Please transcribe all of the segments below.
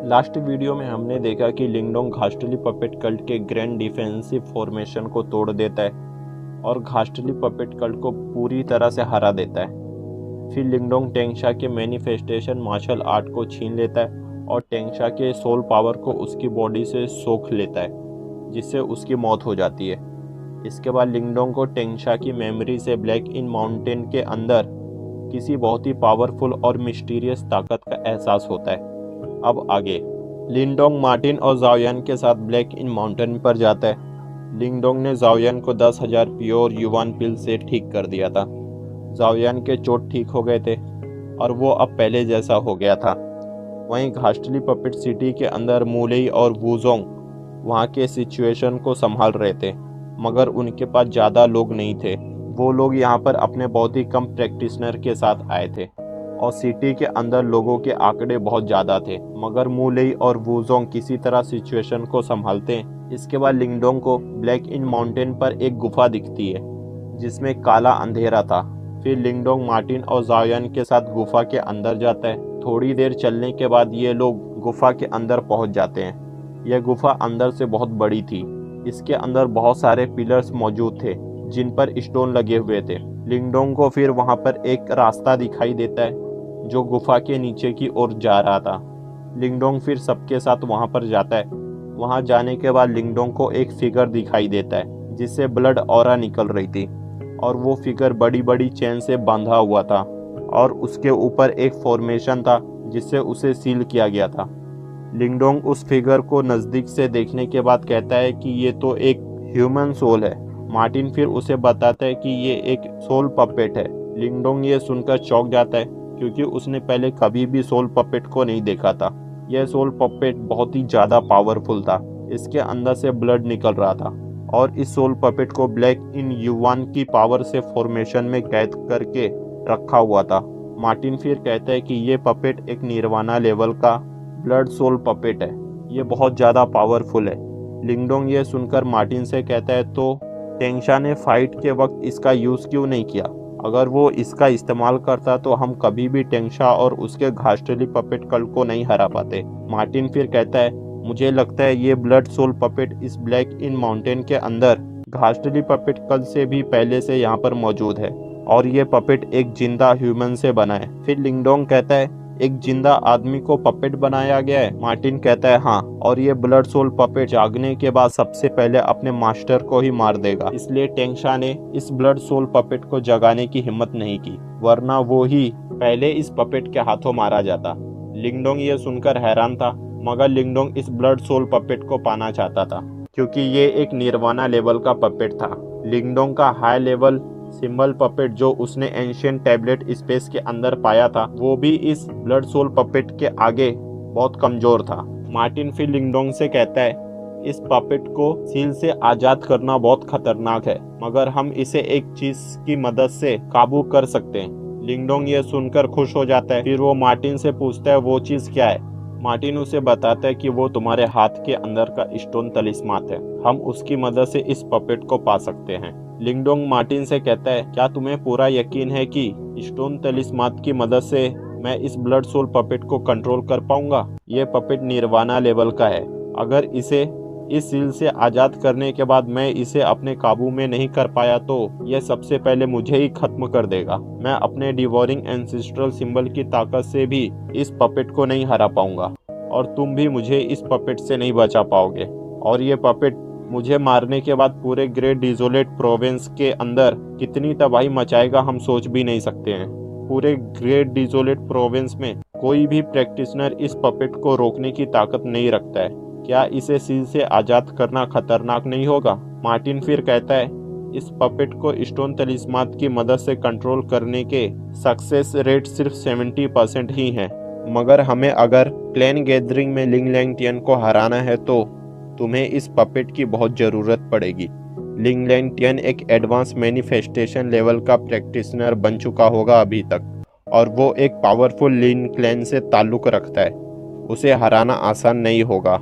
Last video में हमने देखा कि लिंगडोंग घास्टली पपेट कल्ट के ग्रैंड डिफेंसिव फॉर्मेशन को तोड़ देता है और घास्टली पपेट कल्ट को पूरी तरह से हरा देता है। फिर लिंगडोंग टेंगशा के मैनिफेस्टेशन मार्शल आर्ट को छीन लेता है और टेंगशा के सोल पावर को उसकी बॉडी से सोख लेता है, जिससे उसकी मौत हो जाती है। इसके बाद लिंगडोंग को टेंगशा की मेमोरी से ब्लैक इन माउंटेन के अंदर किसी बहुत ही पावरफुल और मिस्टीरियस ताकत का एहसास होता है। अब आगे लिंगडोंग मार्टिन और जाओयान के साथ ब्लैक इन माउंटेन पर जाता है। लिंगडोंग ने जाओयान को 10,000 प्योर युवान पिल से ठीक कर दिया था। जाओयान के चोट ठीक हो गए थे और वो अब पहले जैसा हो गया था। वहीं घास्टली पपेट सिटी के अंदर मूलेई और वुजोंग वहाँ के सिचुएशन को संभाल रहे थे, मगर उनके पास ज़्यादा लोग नहीं थे। वो लोग यहाँ पर अपने बहुत ही कम प्रैक्टिशनर के साथ आए थे और सिटी के अंदर लोगों के आंकड़े बहुत ज़्यादा थे, मगर मूलेई और वुजोंग किसी तरह सिचुएशन को संभालते हैं। इसके बाद लिंगडोंग को ब्लैक इन माउंटेन पर एक गुफा दिखती है जिसमें काला अंधेरा था। फिर लिंगडोंग मार्टिन और जाओयान के साथ गुफा के अंदर जाता है। थोड़ी देर चलने के बाद ये लोग गुफा के अंदर पहुंच जाते हैं। यह गुफा अंदर से बहुत बड़ी थी। इसके अंदर बहुत सारे पिलर्स मौजूद थे जिन पर स्टोन लगे हुए थे। लिंगडोंग को फिर वहां पर एक रास्ता दिखाई देता है जो गुफा के नीचे की ओर जा रहा था। लिंगडोंग फिर सबके साथ वहां पर जाता है। वहां जाने के बाद लिंगडोंग को एक फिगर दिखाई देता है जिससे ब्लड ऑरा निकल रही थी और वो फिगर बड़ी बड़ी चेन से बांधा हुआ था और उसके ऊपर एक फॉर्मेशन था जिससे उसे सील किया गया था। लिंगडोंग उस फिगर को नज़दीक से देखने के बाद कहता है कि ये तो एक ह्यूमन सोल है। मार्टिन फिर उसे बताता है कि ये एक सोल पपेट है। लिंगडोंग ये सुनकर चौंक जाता है क्योंकि उसने पहले कभी भी सोल पपेट को नहीं देखा था। यह सोल पपेट बहुत ही ज़्यादा पावरफुल था। इसके अंदर से ब्लड निकल रहा था और इस सोल पपेट को ब्लैक इन युवान की पावर से फॉर्मेशन में कैद करके रखा हुआ था। मार्टिन फिर कहता है कि ये पपेट एक निर्वाणा लेवल का ब्लड सोल पपेट है। ये बहुत ज़्यादा पावरफुल है। लिंगडोंग ये सुनकर मार्टिन से कहता है, तो टेंगशा ने फाइट के वक्त इसका यूज़ क्यों नहीं किया? अगर वो इसका इस्तेमाल करता तो हम कभी भी टेंगशा और उसके घास्टली पपेट कल्ट को नहीं हरा पाते। मार्टिन फिर कहता है, मुझे लगता है ये ब्लड सोल पपेट इस ब्लैक इन माउंटेन के अंदर घास्टली पपेट कल्ट से भी पहले से यहाँ पर मौजूद है और ये पपेट एक जिंदा ह्यूमन से बना है। फिर लिंगडोंग कहता है, एक जिंदा आदमी को पपेट बनाया गया है? मार्टिन कहता है, हाँ, और ये ब्लड सोल पपेट जागने के बाद सबसे पहले अपने मास्टर को ही मार देगा। इसलिए टेंगशा ने इस ब्लड सोल पपेट को जगाने की हिम्मत नहीं की, वरना वो ही पहले इस पपेट के हाथों मारा जाता। लिंगडोंग ये सुनकर हैरान था, मगर लिंगडोंग इस ब्लड सोल पपेट को पाना चाहता था क्योंकि ये एक निर्वाणा लेवल का पपेट था। लिंगडोंग का हाई लेवल सिंबल पपेट जो उसने एंशियंट टैबलेट स्पेस के अंदर पाया था, वो भी इस ब्लड सोल पपेट के आगे बहुत कमजोर था। मार्टिन फिर लिंगडोंग से कहता है, इस पपेट को सील से आजाद करना बहुत खतरनाक है, मगर हम इसे एक चीज की मदद से काबू कर सकते हैं। लिंगडोंग ये सुनकर खुश हो जाता है। फिर वो मार्टिन से पूछता है, वो चीज क्या है? मार्टिन उसे बताता है कि वो तुम्हारे हाथ के अंदर का स्टोन तलिस्मान है। हम उसकी मदद से इस पपेट को पा सकते हैं। लिंगडोंग मार्टिन से कहता है, क्या तुम्हें पूरा यकीन है कि स्टोन तलिस्मान की मदद से मैं इस ब्लड सोल पपेट को कंट्रोल कर पाऊंगा? यह पपेट निर्वाणा लेवल का है। अगर इसे इस सील से आज़ाद करने के बाद मैं इसे अपने काबू में नहीं कर पाया तो यह सबसे पहले मुझे ही खत्म कर देगा। मैं अपने डिवोरिंग एंसेस्ट्रल सिंबल की ताकत से भी इस पपेट को नहीं हरा पाऊंगा और तुम भी मुझे इस पपेट से नहीं बचा पाओगे। और ये पपेट मुझे मारने के बाद पूरे ग्रेट डिजोलेट प्रोविंस के अंदर कितनी तबाही मचाएगा हम सोच भी नहीं सकते हैं। पूरे ग्रेट डिजोलेट प्रोविंस में कोई भी प्रैक्टिशनर इस पपेट को रोकने की ताकत नहीं रखता है। क्या इसे सील से आज़ाद करना खतरनाक नहीं होगा? मार्टिन फिर कहता है, इस पपेट को स्टोन तलिस्मान की मदद से कंट्रोल करने के सक्सेस रेट सिर्फ 70% ही है, मगर हमें अगर क्लैन गैदरिंग में लिंग लैंगटियन को हराना है तो तुम्हें इस पपेट की बहुत ज़रूरत पड़ेगी। लिंग लैंगटियन एक एडवांस मैनिफेस्टेशन लेवल का प्रैक्टिशनर बन चुका होगा अभी तक, और वो एक पावरफुल लिंग क्लैन से ताल्लुक़ रखता है। उसे हराना आसान नहीं होगा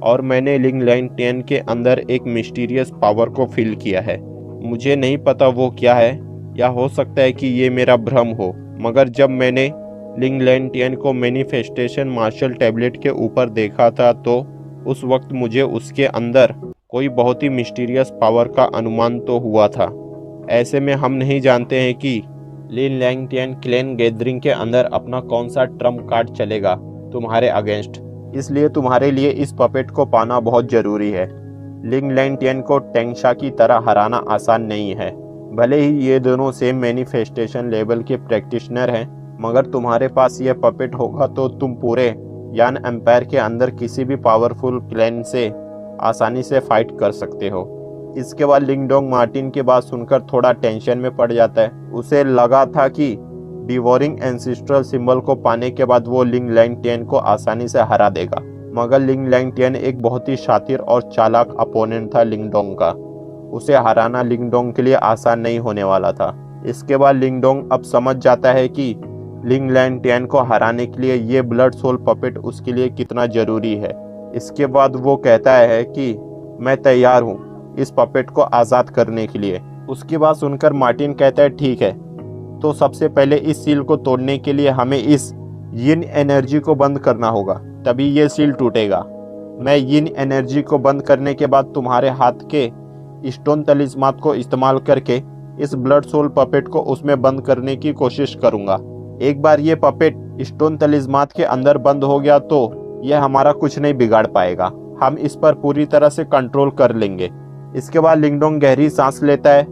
और मैंने लिंग लैंगटियन के अंदर एक मिस्टीरियस पावर को फील किया है। मुझे नहीं पता वो क्या है, या हो सकता है कि ये मेरा भ्रम हो, मगर जब मैंने लिंग लैंटियन को मैनिफेस्टेशन मार्शल टैबलेट के ऊपर देखा था तो उस वक्त मुझे उसके अंदर कोई बहुत ही मिस्टीरियस पावर का अनुमान तो हुआ था। ऐसे में हम नहीं जानते हैं कि लिन लैंटियन क्लैन गैदरिंग के अंदर अपना कौन सा ट्रम्प कार्ड चलेगा तुम्हारे अगेंस्ट, इसलिए तुम्हारे लिए इस पपेट को पाना बहुत ज़रूरी है। लिंग लैंटियन को टेंगशा की तरह हराना आसान नहीं है। भले ही ये दोनों सेम मैनिफेस्टेशन लेवल के प्रैक्टिशनर हैं, मगर तुम्हारे पास ये पपेट होगा तो तुम पूरे यान एम्पायर के अंदर किसी भी पावरफुल क्लैन से आसानी से फाइट कर सकते हो। इसके बाद लिंगडोंग मार्टिन की बात सुनकर थोड़ा टेंशन में पड़ जाता है। उसे लगा था कि डिवोरिंग एंसिस्ट्रल सिंबल को पाने के बाद वो लिंग लैंटियन को आसानी से हरा देगा, मगर लिंग लैंटियन एक बहुत ही शातिर और चालाक अपोनेंट था लिंगडोंग का। उसे हराना लिंगडोंग के लिए आसान नहीं होने वाला था। इसके बाद लिंगडोंग अब समझ जाता है कि लिंग लैंटियन को हराने के लिए ये ब्लड सोल पपेट उसके लिए कितना ज़रूरी है। इसके बाद वो कहता है कि मैं तैयार हूँ इस पपेट को आज़ाद करने के लिए। उसकी बात सुनकर मार्टिन कहता है ठीक है, तो सबसे पहले इस सील को तोड़ने के लिए हमें इस यिन एनर्जी को बंद करना होगा, तभी ये सील टूटेगा। मैं यिन एनर्जी को बंद करने के बाद तुम्हारे हाथ के स्टोन तलिस्मात को इस्तेमाल करके इस ब्लड सोल पपेट को उसमें बंद करने की कोशिश करूंगा। एक बार ये पपेट स्टोन तलिस्मात के अंदर बंद हो गया तो यह हमारा कुछ नहीं बिगाड़ पाएगा, हम इस पर पूरी तरह से कंट्रोल कर लेंगे। इसके बाद लिंगडोंग गहरी सांस लेता है।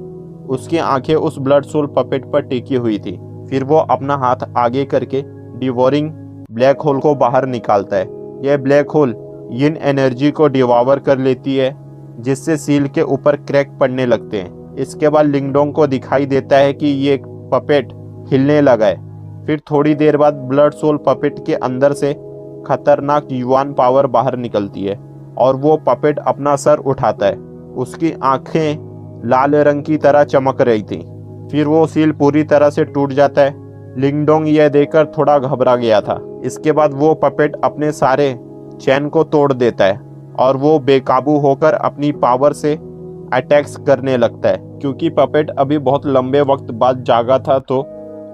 उसकी आंखें उस ब्लड सोल पपेट पर टिकी हुई थी। फिर वो अपना हाथ आगे करके डिवोरिंग ब्लैक होल को बाहर निकालता है। यह ब्लैक होल यिन एनर्जी को डिवावर कर लेती है, जिससे सील के ऊपर क्रैक पड़ने लगते हैं। इसके बाद लिंगडोंग को दिखाई देता है कि ये पपेट हिलने लगा है। फिर थोड़ी देर बाद ब्लड सोल पपेट के अंदर से खतरनाक युवान पावर बाहर निकलती है और वो पपेट अपना सर उठाता है। उसकी आंखें लाल रंग की तरह चमक रही थी। फिर वो सील पूरी तरह से टूट जाता है। लिंगडोंग यह देखकर थोड़ा घबरा गया था। इसके बाद वो पपेट अपने सारे चैन को तोड़ देता है और वो बेकाबू होकर अपनी पावर से अटैक्स करने लगता है। क्योंकि पपेट अभी बहुत लंबे वक्त बाद जागा था तो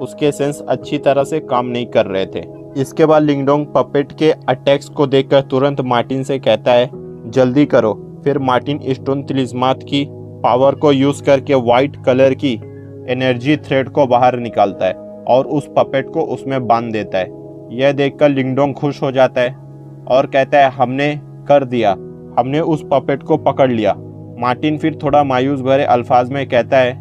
उसके सेंस अच्छी तरह से काम नहीं कर रहे थे। इसके बाद लिंगडोंग पपेट के अटैक्स को देखकर तुरंत मार्टिन से कहता है जल्दी करो। फिर मार्टिन स्टोन तलिस्मात की पावर को यूज करके व्हाइट कलर की एनर्जी थ्रेड को बाहर निकालता है और उस पपेट को उसमें बांध देता है। यह देखकर लिंगडोंग खुश हो जाता है और कहता है हमने कर दिया, हमने उस पपेट को पकड़ लिया। मार्टिन फिर थोड़ा मायूस भरे अल्फाज में कहता है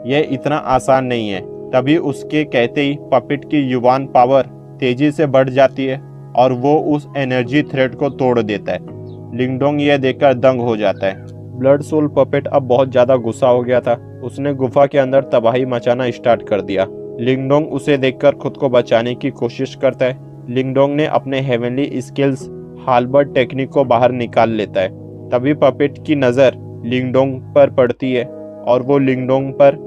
यह इतना आसान नहीं है। तभी उसके कहते ही पपेट की युवान पावर तेजी से बढ़ जाती है और वो उस एनर्जी थ्रेड को तोड़ देता है। लिंगडोंग यह देखकर दंग हो जाता है। ब्लड सोल पपेट अब बहुत ज़्यादा गुस्सा हो गया था। उसने गुफा के अंदर तबाही मचाना स्टार्ट कर दिया। लिंगडोंग उसे देखकर खुद को बचाने की कोशिश करता है। लिंगडोंग ने अपने हेवनली स्किल्स हालबर्ट टेक्निक को बाहर निकाल लेता है। तभी पपेट की नज़र लिंगडोंग पर पड़ती है और वो लिंगडोंग पर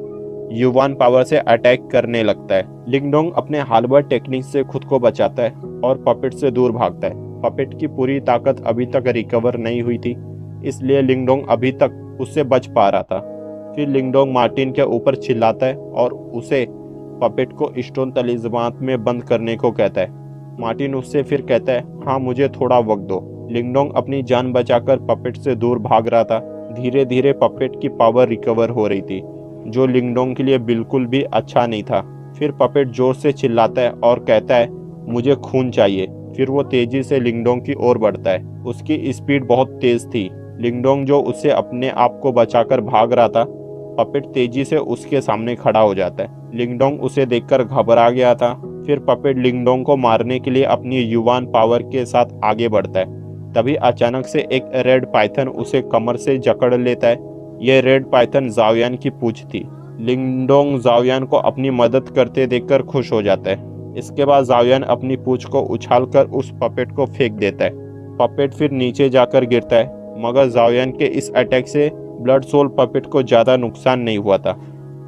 युवान पावर से अटैक करने लगता है। लिंगडोंग अपने हालबर्ट टेक्निक से खुद को बचाता है और पपेट से दूर भागता है। पपेट की पूरी ताकत अभी तक रिकवर नहीं हुई थी, इसलिए लिंगडोंग अभी तक उससे बच पा रहा था। फिर लिंगडोंग मार्टिन के ऊपर चिल्लाता है और उसे पपेट को स्टोन तलिस्मात में बंद करने को कहता है। मार्टिन उससे फिर कहता है हाँ मुझे थोड़ा वक्त दो। लिंगडोंग अपनी जान बचाकर पपेट से दूर भाग रहा था। धीरे धीरे पपेट की पावर रिकवर हो रही थी, जो लिंगडोंग के लिए बिल्कुल भी अच्छा नहीं था। फिर पपेट जोर से चिल्लाता है और कहता है मुझे खून चाहिए। फिर वो तेजी से लिंगडोंग की ओर बढ़ता है। उसकी स्पीड बहुत तेज थी। लिंगडोंग जो उससे अपने आप को बचाकर भाग रहा था, पपेट तेजी से उसके सामने खड़ा हो जाता है। लिंगडोंग उसे देखकर घबरा गया था। फिर पपेट लिंगडोंग को मारने के लिए अपनी युवान पावर के साथ आगे बढ़ता है। तभी अचानक से एक रेड पाइथन उसे कमर से जकड़ लेता है। यह रेड पाइथन जाओयान की पूंछ थी। लिंगडोंग जाओयान को अपनी मदद करते देखकर खुश हो जाता है। इसके बाद जाओयान अपनी पूंछ को उछालकर उस पपेट को फेंक देता है। पपेट फिर नीचे जाकर गिरता है, मगर जाओयान के इस अटैक से ब्लड सोल पपेट को ज़्यादा नुकसान नहीं हुआ था।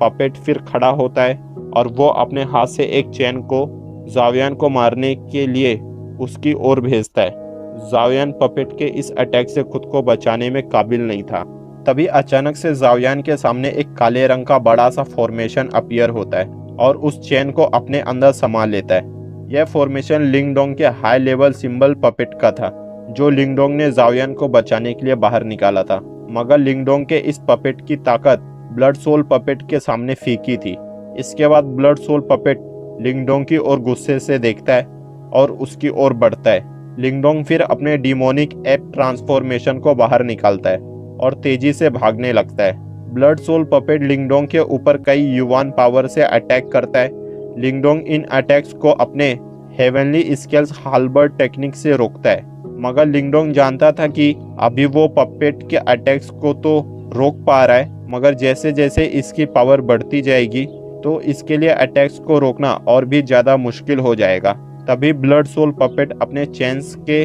पपेट फिर खड़ा होता है और वो अपने हाथ से एक चैन को जाओयान को मारने के लिए उसकी ओर भेजता है। जाओयान पपेट के इस अटैक से खुद को बचाने में काबिल नहीं था। तभी अचानक से जाओयान के सामने एक काले रंग का बड़ा सा फॉर्मेशन अपीयर होता है और उस चैन को अपने अंदर समा लेता है। यह फॉर्मेशन लिंगडोंग के हाई लेवल सिंबल पपेट का था, जो लिंगडोंग ने जाओयान को बचाने के लिए बाहर निकाला था। मगर लिंगडोंग के इस पपेट की ताकत ब्लड सोल पपेट के सामने फीकी थी। इसके बाद ब्लड सोल पपेट लिंगडोंग की ओर गुस्से से देखता है और उसकी ओर बढ़ता है। लिंगडोंग फिर अपने डिमोनिक एप ट्रांसफॉर्मेशन को बाहर निकालता है और तेजी से भागने लगता है। ब्लड सोल पपेट लिंगडोंग के ऊपर कई युवान पावर से अटैक करता है। लिंगडोंग इन अटैक्स को अपने हेवनली स्केल्स हालबर्ड टेक्निक से रोकता है। मगर लिंगडोंग जानता था कि अभी वो पपेट के अटैक्स को तो रोक पा रहा है, मगर जैसे जैसे इसकी पावर बढ़ती जाएगी तो इसके लिए अटैक्स को रोकना और भी ज़्यादा मुश्किल हो जाएगा। तभी ब्लड सोल पपेट अपने चेन्स के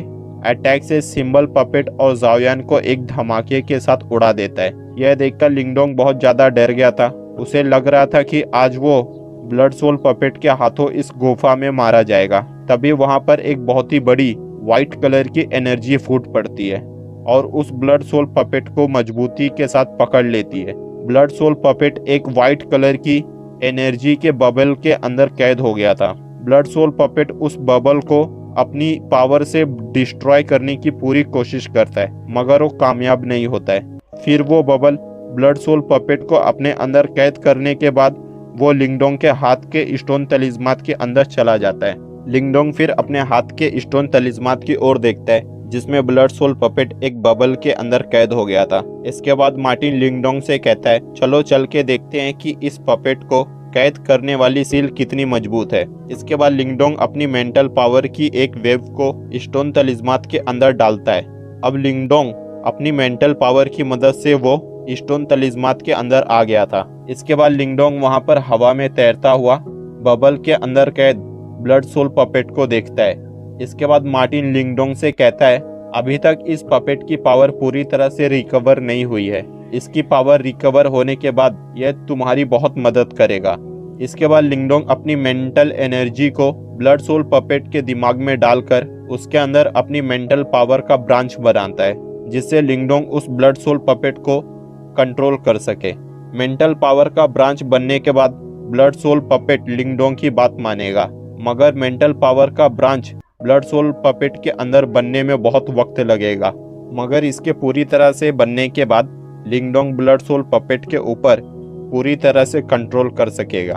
अटैक से सिंबल पपेट और जाओयान को एक धमाके के साथ उड़ा देता है। यह देखकर लिंगडोंग बहुत ज़्यादा डर गया था। उसे लग रहा था कि आज वो ब्लड सोल पपेट के हाथों इस गुफा में मारा जाएगा। तभी वहाँ पर एक बहुत ही बड़ी व्हाइट कलर की एनर्जी फूट पड़ती है और उस ब्लड सोल पपेट को मजबूती के साथ पकड़ लेती है। ब्लड सोल पपेट एक व्हाइट कलर की एनर्जी के बबल के अंदर कैद हो गया था। ब्लड सोल पपेट उस बबल को अपनी पावर से डिस्ट्रॉय करने की पूरी कोशिश करता है, मगर वो कामयाब नहीं होता है। फिर वो बबल ब्लड सोल पपेट को अपने अंदर कैद करने के बाद वो लिंगडोंग के हाथ के स्टोन तलिस्मात के अंदर चला जाता है। लिंगडोंग फिर अपने हाथ के स्टोन तलिस्मात की ओर देखता है, जिसमें ब्लड सोल पपेट एक बबल के अंदर कैद हो गया था। इसके बाद मार्टिन लिंगडोंग से कहता है, चलो चल के देखते हैं कि इस पपेट को कैद करने वाली सील कितनी मजबूत है। इसके बाद लिंगडोंग अपनी मेंटल पावर की एक वेव को स्टोन तलिस्मात के अंदर डालता है। अब लिंगडोंग अपनी मेंटल पावर की मदद से वो स्टोन तलिस्मात के अंदर आ गया था। इसके बाद लिंगडोंग वहां पर हवा में तैरता हुआ बबल के अंदर कैद ब्लड सोल पपेट को देखता है। इसके बाद मार्टिन लिंगडोंग से कहता है, अभी तक इस पपेट की पावर पूरी तरह से रिकवर नहीं हुई है। इसकी पावर रिकवर होने के बाद यह तुम्हारी बहुत मदद करेगा। इसके बाद लिंगडोंग अपनी मेंटल एनर्जी को ब्लड सोल पपेट के दिमाग में डालकर उसके अंदर अपनी मेंटल पावर का ब्रांच बनाता है, जिससे लिंगडोंग उस ब्लड सोल पपेट को कंट्रोल कर सके। मेंटल पावर का ब्रांच बनने के बाद ब्लड सोल पपेट लिंगडोंग की बात मानेगा, मगर मेंटल पावर का ब्रांच ब्लड सोल पपेट के अंदर बनने में बहुत वक्त लगेगा। मगर इसके पूरी तरह से बनने के बाद लिंगडोंग ब्लड सोल पपेट के ऊपर पूरी तरह से कंट्रोल कर सकेगा।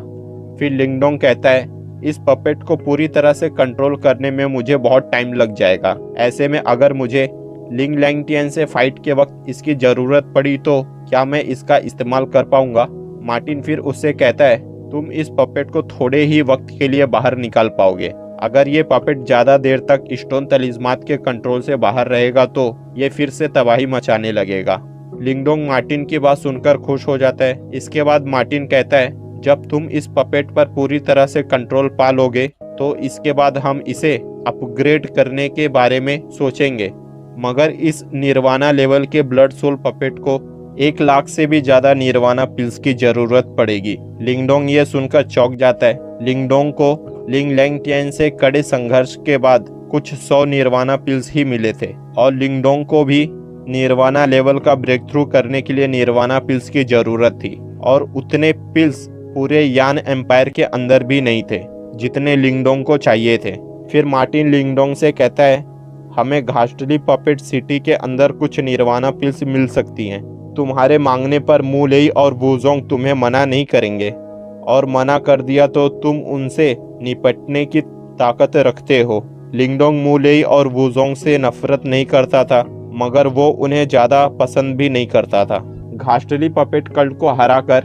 फिर लिंगडोंग कहता है, इस पपेट को पूरी तरह से कंट्रोल करने में मुझे बहुत टाइम लग जाएगा। ऐसे में अगर मुझे लिंग लैंगटियन से फाइट के वक्त इसकी ज़रूरत पड़ी तो क्या मैं इसका इस्तेमाल कर पाऊंगा? मार्टिन फिर उससे कहता है, तुम इस पपेट को थोड़े ही वक्त के लिए बाहर निकाल पाओगे। अगर ये पपेट ज़्यादा देर तक स्टोन तलिस्मात के कंट्रोल से बाहर रहेगा तो ये फिर से तबाही मचाने लगेगा। लिंगडोंग मार्टिन की बात सुनकर खुश हो जाता है। इसके बाद मार्टिन कहता है, जब तुम इस पपेट पर पूरी तरह से कंट्रोल पा लोगे तो इसके बाद हम इसे अपग्रेड करने के बारे में सोचेंगे। मगर इस निर्वाणा लेवल के ब्लड सोल पपेट को 1 लाख से भी ज्यादा निर्वाणा पिल्स की जरूरत पड़ेगी। लिंगडोंग ये सुनकर चौंक जाता है। लिंगडोंग को लिंग लैंगटियन से कड़े संघर्ष के बाद कुछ 100 निर्वाणा पिल्स ही मिले थे और लिंगडोंग को भी निर्वाणा लेवल का ब्रेक थ्रू करने के लिए निर्वाणा पिल्स की जरूरत थी, और उतने पिल्स पूरे यान एम्पायर के अंदर भी नहीं थे जितने लिंगडोंग को चाहिए थे। फिर मार्टिन लिंगडोंग से कहता है, हमें घास्टली पपेट सिटी के अंदर कुछ निर्वाणा पिल्स मिल सकती हैं। तुम्हारे मांगने पर मूलेई और वुजोंग तुम्हें मना नहीं करेंगे, और मना कर दिया तो तुम उनसे निपटने की ताकत रखते हो। लिंगडोंग मूलेई और वुजोंग से नफरत नहीं करता था, मगर वो उन्हें ज़्यादा पसंद भी नहीं करता था। घास्टली पपेट कल्ट को हराकर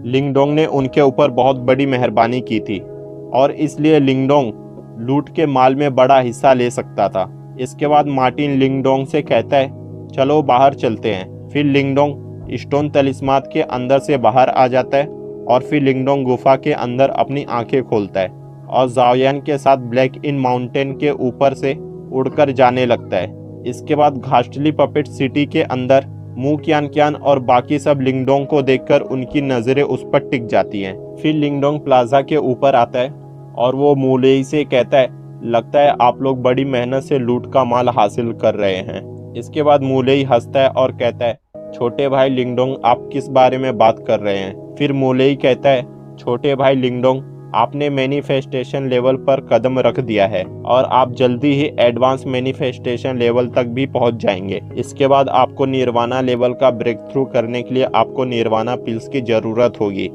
लिंगडोंग ने उनके ऊपर बहुत बड़ी मेहरबानी की थी, और इसलिए लिंगडोंग लूट के माल में बड़ा हिस्सा ले सकता था। इसके बाद मार्टिन लिंगडोंग से कहता है, चलो बाहर चलते हैं। फिर लिंगडोंग स्टोन तलिस्मात के अंदर से बाहर आ जाता है, और फिर लिंगडोंग गुफा के अंदर अपनी आंखें खोलता है और जाओयान के साथ ब्लैक इन माउंटेन के ऊपर से उड़कर जाने लगता है। इसके बाद घास्टली पपेट सिटी के अंदर मू क्यान क्यान और बाकी सब लिंगडोंग को देखकर उनकी नज़रें उस पर टिक जाती हैं। फिर लिंगडोंग प्लाजा के ऊपर आता है और वो मूलेई से कहता है, लगता है आप लोग बड़ी मेहनत से लूट का माल हासिल कर रहे हैं। इसके बाद मूलेई हंसता है और कहता है, छोटे भाई लिंगडोंग आप किस बारे में बात कर रहे हैं? फिर मूलेई कहता है, छोटे भाई लिंगडोंग आपने मैनिफेस्टेशन लेवल पर कदम रख दिया है और आप जल्दी ही एडवांस मैनिफेस्टेशन लेवल तक भी पहुंच जाएंगे। इसके बाद आपको निर्वाणा लेवल का ब्रेक थ्रू करने के लिए आपको निर्वाणा पिल्स की ज़रूरत होगी।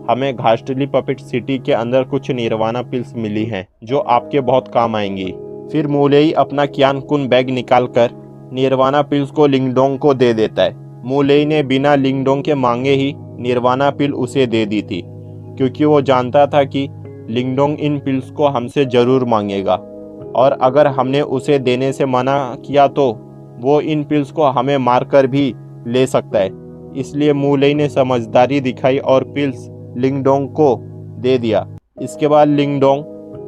हमें घास्टली पपेट सिटी के अंदर कुछ निर्वाणा पिल्स मिली हैं जो आपके बहुत काम आएंगी। फिर मूलेई अपना क्यान कुन बैग निकालकर निर्वाणा पिल्स को लिंगडोंग को दे देता है। मूलेई ने बिना लिंगडोंग के मांगे ही निर्वाणा पिल उसे दे दी थी, क्योंकि वो जानता था कि लिंगडोंग इन पिल्स को हमसे ज़रूर मांगेगा और अगर हमने उसे देने से मना किया तो वो इन पिल्स को हमें मारकर भी ले सकता है। इसलिए मूलेई ने समझदारी दिखाई और पिल्स लिंगडोंग को दे दिया। इसके बाद लिंगडोंग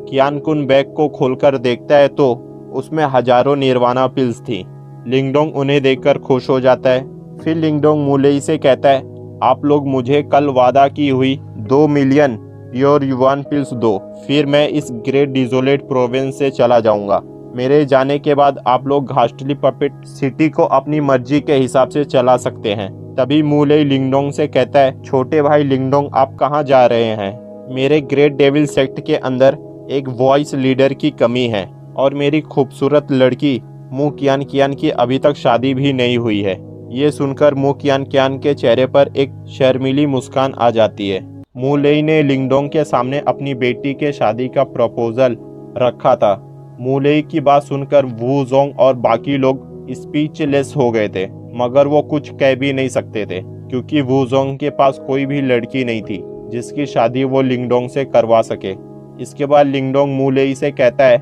क्यान कुन बैग को खोलकर देखता है तो उसमें हजारों निर्वाणा पिल्स थी। लिंगडोंग उन्हें देखकर खुश हो जाता है। फिर लिंगडोंग मूलेई से कहता है, आप लोग मुझे कल वादा की हुई 2 मिलियन प्योर युवान पिल्स दो, फिर मैं इस ग्रेट डिजोलेट प्रोविंस से चला जाऊंगा। मेरे जाने के बाद आप लोग घास्टली पपेट सिटी को अपनी मर्जी के हिसाब से चला सकते हैं। तभी मूलेई लिंगडोंग से कहता है, छोटे भाई लिंगडोंग आप कहाँ जा रहे हैं? मेरे ग्रेट डेविल सेक्ट के अंदर एक वॉइस लीडर की कमी है और मेरी खूबसूरत लड़की मू कियान कियान की अभी तक शादी भी नहीं हुई है। ये सुनकर मू कियान कियान के चेहरे पर एक शर्मीली मुस्कान आ जाती है। मूलेई ने लिंगडोंग के सामने अपनी बेटी के शादी का प्रपोजल रखा था। मूलेई की बात सुनकर वू जोंग और बाकी लोग स्पीचलेस हो गए थे, मगर वो कुछ कह भी नहीं सकते थे क्योंकि वू जोंग के पास कोई भी लड़की नहीं थी जिसकी शादी वो लिंगडोंग से करवा सके। इसके बाद लिंगडोंग मूलेई से कहता है,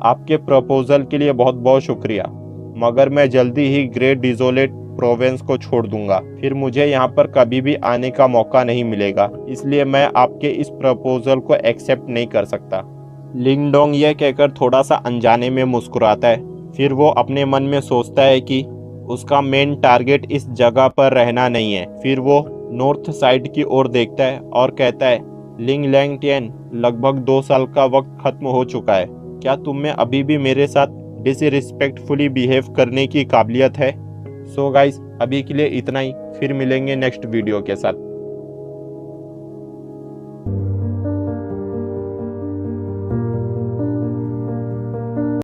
आपके प्रपोजल के लिए बहुत बहुत शुक्रिया, मगर मैं जल्दी ही ग्रेट डिजोलेट प्रोविंस को छोड़ दूंगा, फिर मुझे यहाँ पर कभी भी आने का मौका नहीं मिलेगा, इसलिए मैं आपके इस प्रपोजल को एक्सेप्ट नहीं कर सकता। लिंगडोंग यह कहकर थोड़ा सा अनजाने में मुस्कुराता है। फिर वो अपने मन में सोचता है कि उसका मेन टारगेट इस जगह पर रहना नहीं है। फिर वो नॉर्थ साइड की ओर देखता है और कहता है, लिंग लैंग टियन, लगभग 2 साल का वक्त खत्म हो चुका है। क्या तुम में अभी भी मेरे साथ डिसरिस्पेक्टफुली बिहेव करने की काबिलियत है? सो गाइस, अभी के लिए इतना ही, फिर मिलेंगे नेक्स्ट वीडियो के साथ।